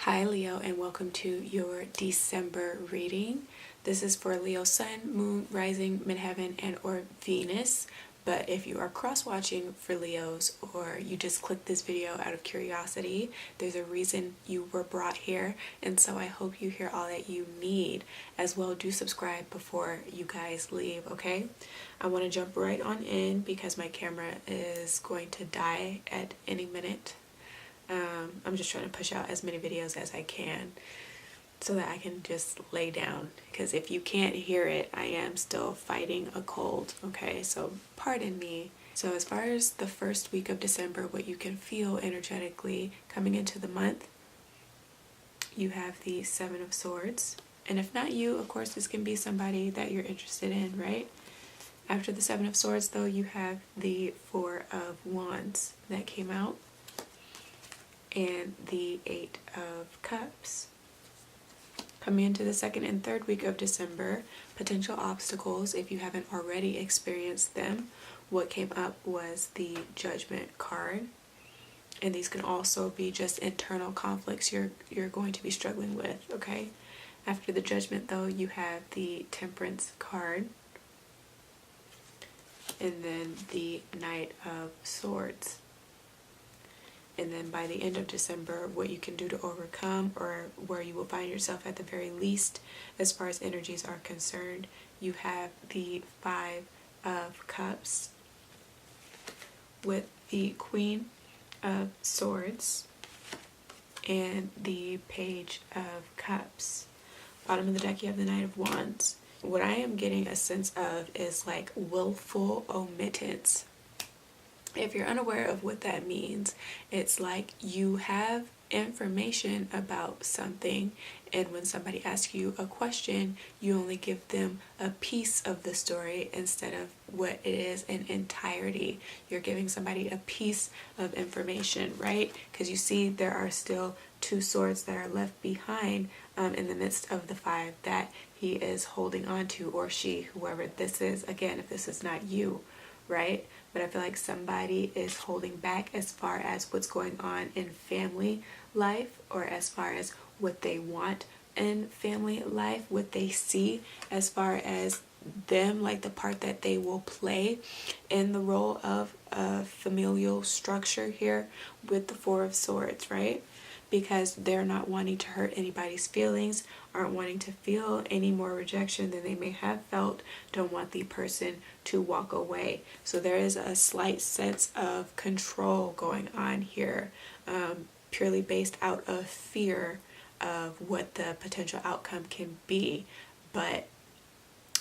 Hi Leo, and welcome to your December reading. This is for Leo Sun, Moon, Rising, Midheaven, and or Venus. But if you are cross-watching for Leos or you just clicked this video out of curiosity, there's a reason you were brought here, and so I hope you hear all that you need. As well, do subscribe before you guys leave, okay? I want to jump right on in because my camera is going to die at any minute. I'm just trying to push out as many videos as I can so that I can just lay down, because if you can't hear it, I am still fighting a cold, okay? So pardon me. So as far as the first week of December, what you can feel energetically coming into the month, you have the Seven of Swords. And if not you, of course, this can be somebody that you're interested in, right? After the Seven of Swords, though, you have the Four of Wands that came out, and the Eight of Cups. Coming into the second and third week of December, potential obstacles, if you haven't already experienced them. What came up was the Judgment card. And these can also be just internal conflicts you're going to be struggling with, okay? After the Judgment, though, you have the Temperance card. And then the Knight of Swords. And then by the end of December, what you can do to overcome, or where you will find yourself at the very least as far as energies are concerned, you have the Five of Cups with the Queen of Swords and the Page of Cups. Bottom of the deck, you have the Knight of Wands. What I am getting a sense of is like willful omittance. If you're unaware of what that means, it's like you have information about something, and when somebody asks you a question, you only give them a piece of the story instead of what it is in entirety. You're giving somebody a piece of information, right? Because you see there are still two swords that are left behind in the midst of the five that he is holding on to, or she, whoever this is. Again, if this is not you, right? But I feel like somebody is holding back as far as what's going on in family life, or as far as what they want in family life, what they see as far as them, like the part that they will play in the role of a familial structure here with the Four of Swords, right? Because they're not wanting to hurt anybody's feelings, aren't wanting to feel any more rejection than they may have felt, don't want the person to walk away. So there is a slight sense of control going on here, purely based out of fear of what the potential outcome can be. But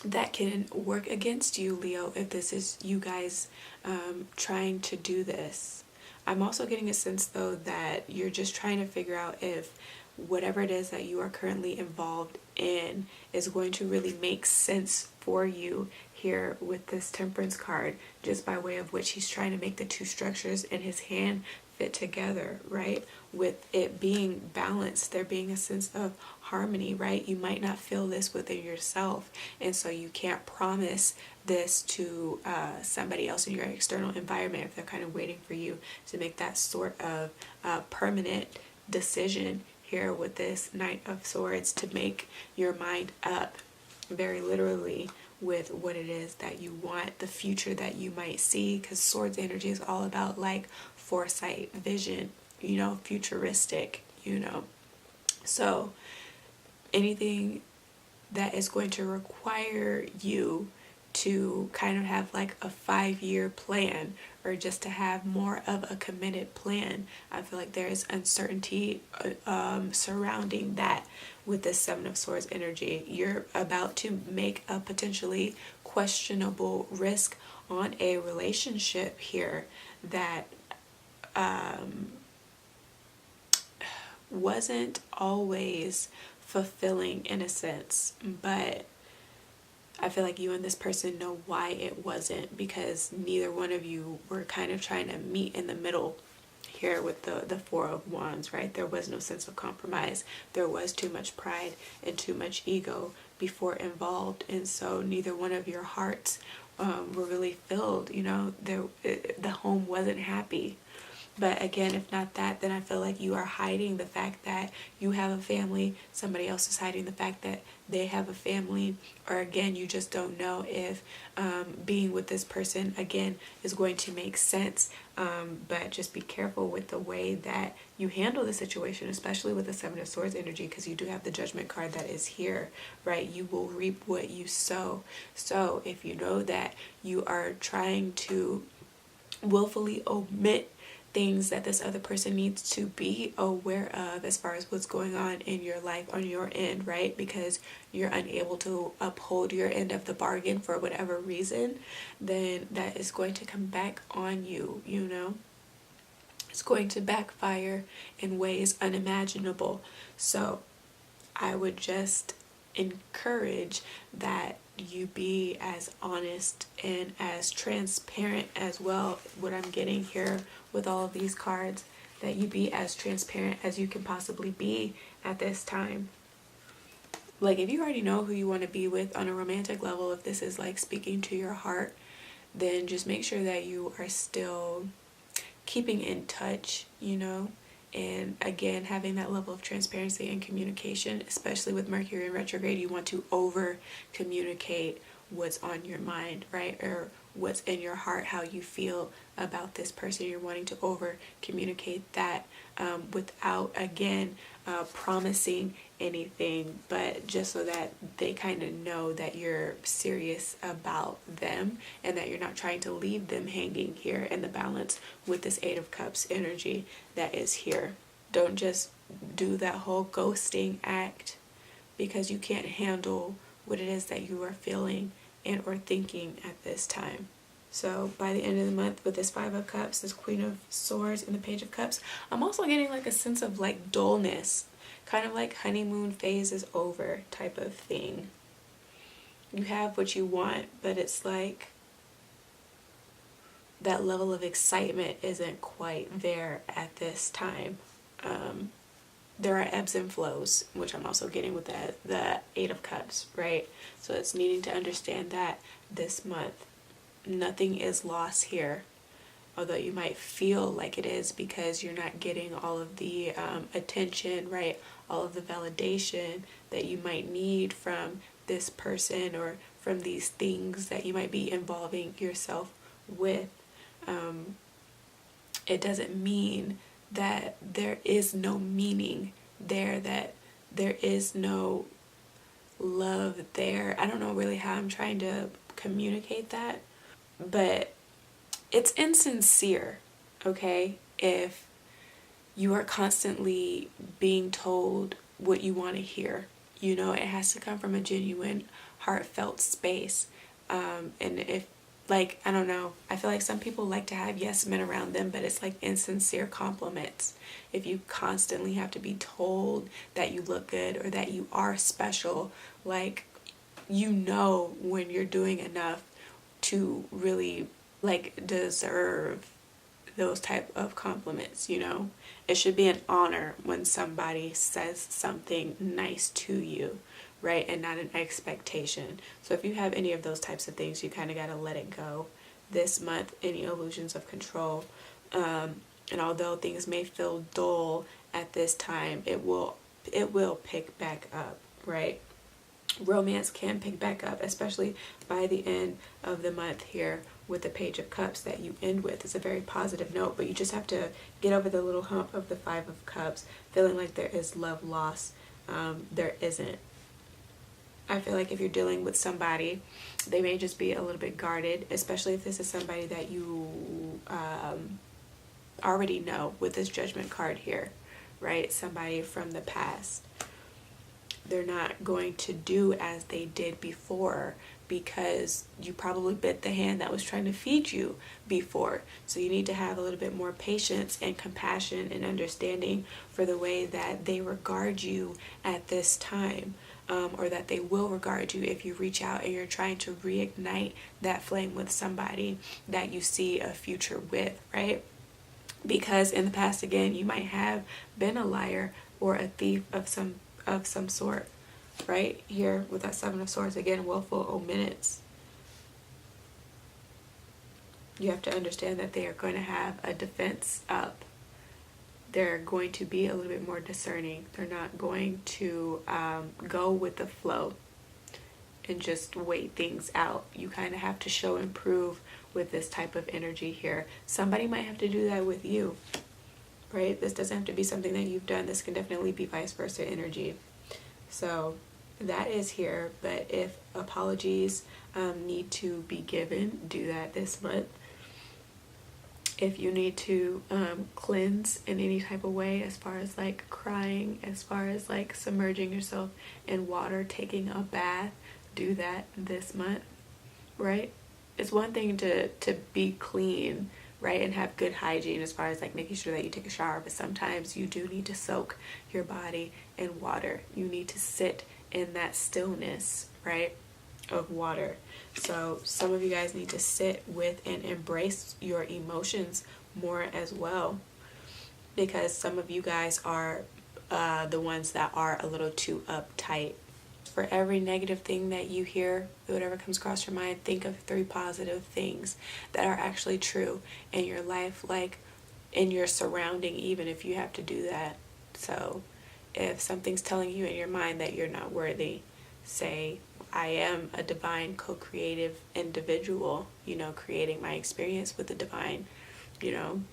that can work against you, Leo, if this is you guys trying to do this. I'm also getting a sense, though, that you're just trying to figure out if whatever it is that you are currently involved in is going to really make sense for you here with this Temperance card, just by way of which he's trying to make the two structures in his hand fit together, right? With it being balanced, there being a sense of harmony, right? You might not feel this within yourself, and so you can't promise this to somebody else in your external environment if they're kind of waiting for you to make that sort of permanent decision here with this Knight of Swords, to make your mind up very literally with what it is that you want, the future that you might see, because swords energy is all about like foresight, vision, you know, futuristic, you know. So anything that is going to require you to kind of have like a 5-year plan, or just to have more of a committed plan, I feel like there is uncertainty surrounding that with this Seven of Swords energy. You're about to make a potentially questionable risk on a relationship here that wasn't always fulfilling in a sense, but I feel like you and this person know why it wasn't, because neither one of you were kind of trying to meet in the middle here with the Four of Wands, right? There was no sense of compromise. There was too much pride and too much ego before involved, and so neither one of your hearts were really filled, you know. The home wasn't happy. But again, if not that, then I feel like you are hiding the fact that you have a family. Somebody else is hiding the fact that they have a family. Or again, you just don't know if being with this person, again, is going to make sense. But just be careful with the way that you handle the situation, especially with the Seven of Swords energy, because you do have the Judgment card that is here, right? You will reap what you sow. So if you know that you are trying to willfully omit things that this other person needs to be aware of as far as what's going on in your life on your end, right? Because you're unable to uphold your end of the bargain for whatever reason, then that is going to come back on you, you know? It's going to backfire in ways unimaginable. So I would just encourage that you be as honest and as transparent as well. What I'm getting here with all of these cards, that you be as transparent as you can possibly be at this time. Like, if you already know who you want to be with on a romantic level, if this is like speaking to your heart, then just make sure that you are still keeping in touch, you know, and again, having that level of transparency and communication, especially with Mercury in retrograde. You want to over communicate what's on your mind, right? Or what's in your heart, how you feel about this person. You're wanting to over communicate that without, again, promising anything, but just so that they kind of know that you're serious about them and that you're not trying to leave them hanging here in the balance with this Eight of Cups energy that is here. Don't just do that whole ghosting act because you can't handle what it is that you are feeling and or thinking at this time. So by the end of the month, with this Five of Cups, this Queen of Swords, and the Page of Cups, I'm also getting like a sense of like dullness, kind of like honeymoon phase is over type of thing. You have what you want, but it's like that level of excitement isn't quite there at this time. There are ebbs and flows, which I'm also getting with the Eight of Cups, right? So it's needing to understand that this month, nothing is lost here, although you might feel like it is because you're not getting all of the attention, right? All of the validation that you might need from this person or from these things that you might be involving yourself with. It doesn't mean that there is no meaning there, that there is no love there. I don't know really how I'm trying to communicate that, but it's insincere, okay? If you are constantly being told what you want to hear, you know, it has to come from a genuine, heartfelt space. And if, like, I don't know, I feel like some people like to have yes men around them, but it's like insincere compliments. If you constantly have to be told that you look good or that you are special, like, you know when you're doing enough to really like deserve those type of compliments, you know. It should be an honor when somebody says something nice to you, right? And not an expectation. So if you have any of those types of things, you kind of got to let it go this month, any illusions of control. And although things may feel dull at this time, it will pick back up, right? Romance can pick back up, especially by the end of the month here with the Page of Cups that you end with. It's a very positive note, but you just have to get over the little hump of the Five of Cups, feeling like there is love lost. There isn't. I feel like if you're dealing with somebody, they may just be a little bit guarded, especially if this is somebody that you already know with this Judgment card here, right? Somebody from the past. They're not going to do as they did before because you probably bit the hand that was trying to feed you before. So you need to have a little bit more patience and compassion and understanding for the way that they regard you at this time, or that they will regard you if you reach out and you're trying to reignite that flame with somebody that you see a future with, right? Because in the past, again, you might have been a liar or a thief of some sort, right? Here with that Seven of Swords, again, willful omittance. You have to understand that they are going to have a defense up they're going to be a little bit more discerning. They're not going to go with the flow and just wait things out. You kind of have to show and prove with this type of energy here. Somebody might have to do that with you, right? This doesn't have to be something that you've done. This can definitely be vice versa energy. So that is here, but if apologies need to be given, do that this month. If you need to cleanse in any type of way, as far as like crying, as far as like submerging yourself in water, taking a bath, do that this month, right? It's one thing to be clean, right, and have good hygiene as far as like making sure that you take a shower, but sometimes you do need to soak your body in water. You need to sit in that stillness, right, of water. So some of you guys need to sit with and embrace your emotions more as well, because some of you guys are the ones that are a little too uptight. For every negative thing that you hear, whatever comes across your mind, think of 3 positive things that are actually true in your life, like in your surrounding, even if you have to do that. So if something's telling you in your mind that you're not worthy, say, I am a divine co-creative individual, you know, creating my experience with the divine, you know,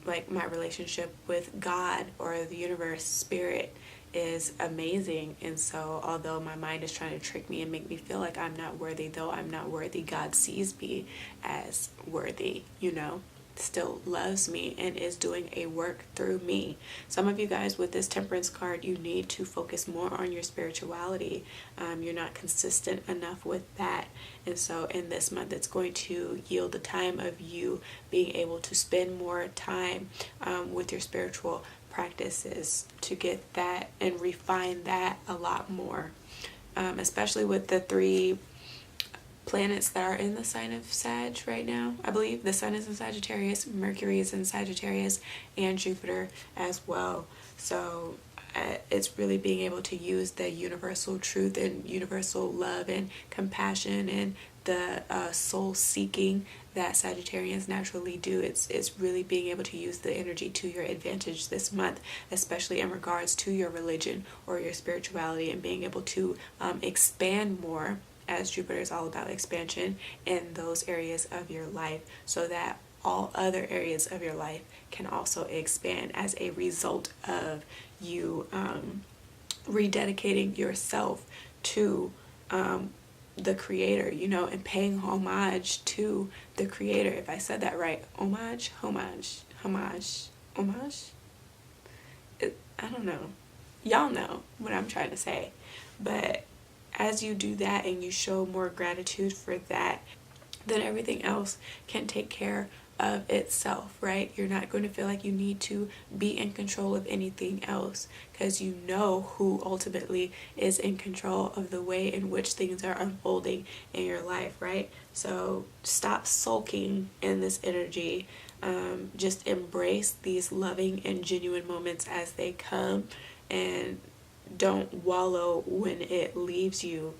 like my relationship with God or the universe, spirit is amazing. And so although my mind is trying to trick me and make me feel like I'm not worthy, though I'm not worthy, God sees me as worthy, you know, still loves me and is doing a work through me. Some of you guys with this Temperance card, you need to focus more on your spirituality. You're not consistent enough with that. And so in this month, it's going to yield the time of you being able to spend more time with your spiritual practices to get that and refine that a lot more, especially with the 3 planets that are in the sign of Sag right now. I believe the Sun is in Sagittarius, Mercury is in Sagittarius, and Jupiter as well. So it's really being able to use the universal truth and universal love and compassion and the soul seeking that Sagittarians naturally do. It's really being able to use the energy to your advantage this month, especially in regards to your religion or your spirituality, and being able to expand more, as Jupiter is all about expansion in those areas of your life, so that all other areas of your life can also expand as a result of you rededicating yourself to the creator, you know, and paying homage to the creator. If I said that right, homage. I don't know. Y'all know what I'm trying to say. But as you do that and you show more gratitude for that, then everything else can take care of itself, right? You're not going to feel like you need to be in control of anything else, because you know who ultimately is in control of the way in which things are unfolding in your life, right? So stop sulking in this energy. Just embrace these loving and genuine moments as they come, and don't wallow when it leaves you.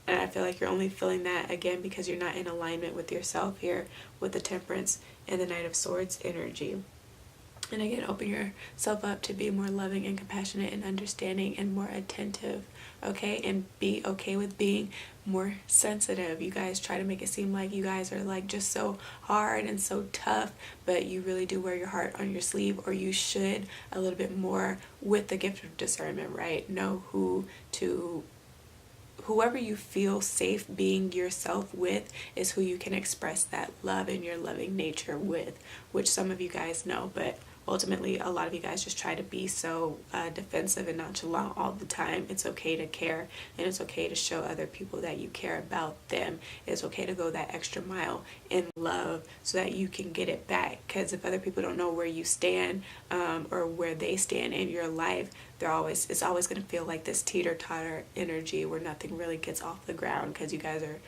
And I feel like you're only feeling that again because you're not in alignment with yourself here with the Temperance and the Knight of Swords energy. And again, open yourself up to be more loving and compassionate and understanding and more attentive, okay? And be okay with being more sensitive. You guys try to make it seem like you guys are like just so hard and so tough, but you really do wear your heart on your sleeve, or you should a little bit more with the gift of discernment, right? Know whoever you feel safe being yourself with is who you can express that love and your loving nature with, which some of you guys know, but ultimately a lot of you guys just try to be so defensive and nonchalant all the time. It's okay to care, and it's okay to show other people that you care about them. It's okay to go that extra mile in love so that you can get it back, because if other people don't know where you stand or where they stand in your life, it's always going to feel like this teeter-totter energy where nothing really gets off the ground because you guys are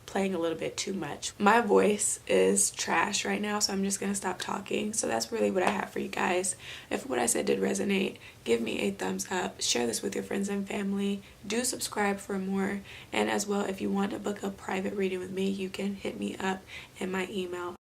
playing a little bit too much. My voice is trash right now, so I'm just gonna stop talking. So that's really what I have for you guys. If what I said did resonate, give me a thumbs up, share this with your friends and family, do subscribe for more, and as well, if you want to book a private reading with me, you can hit me up in my email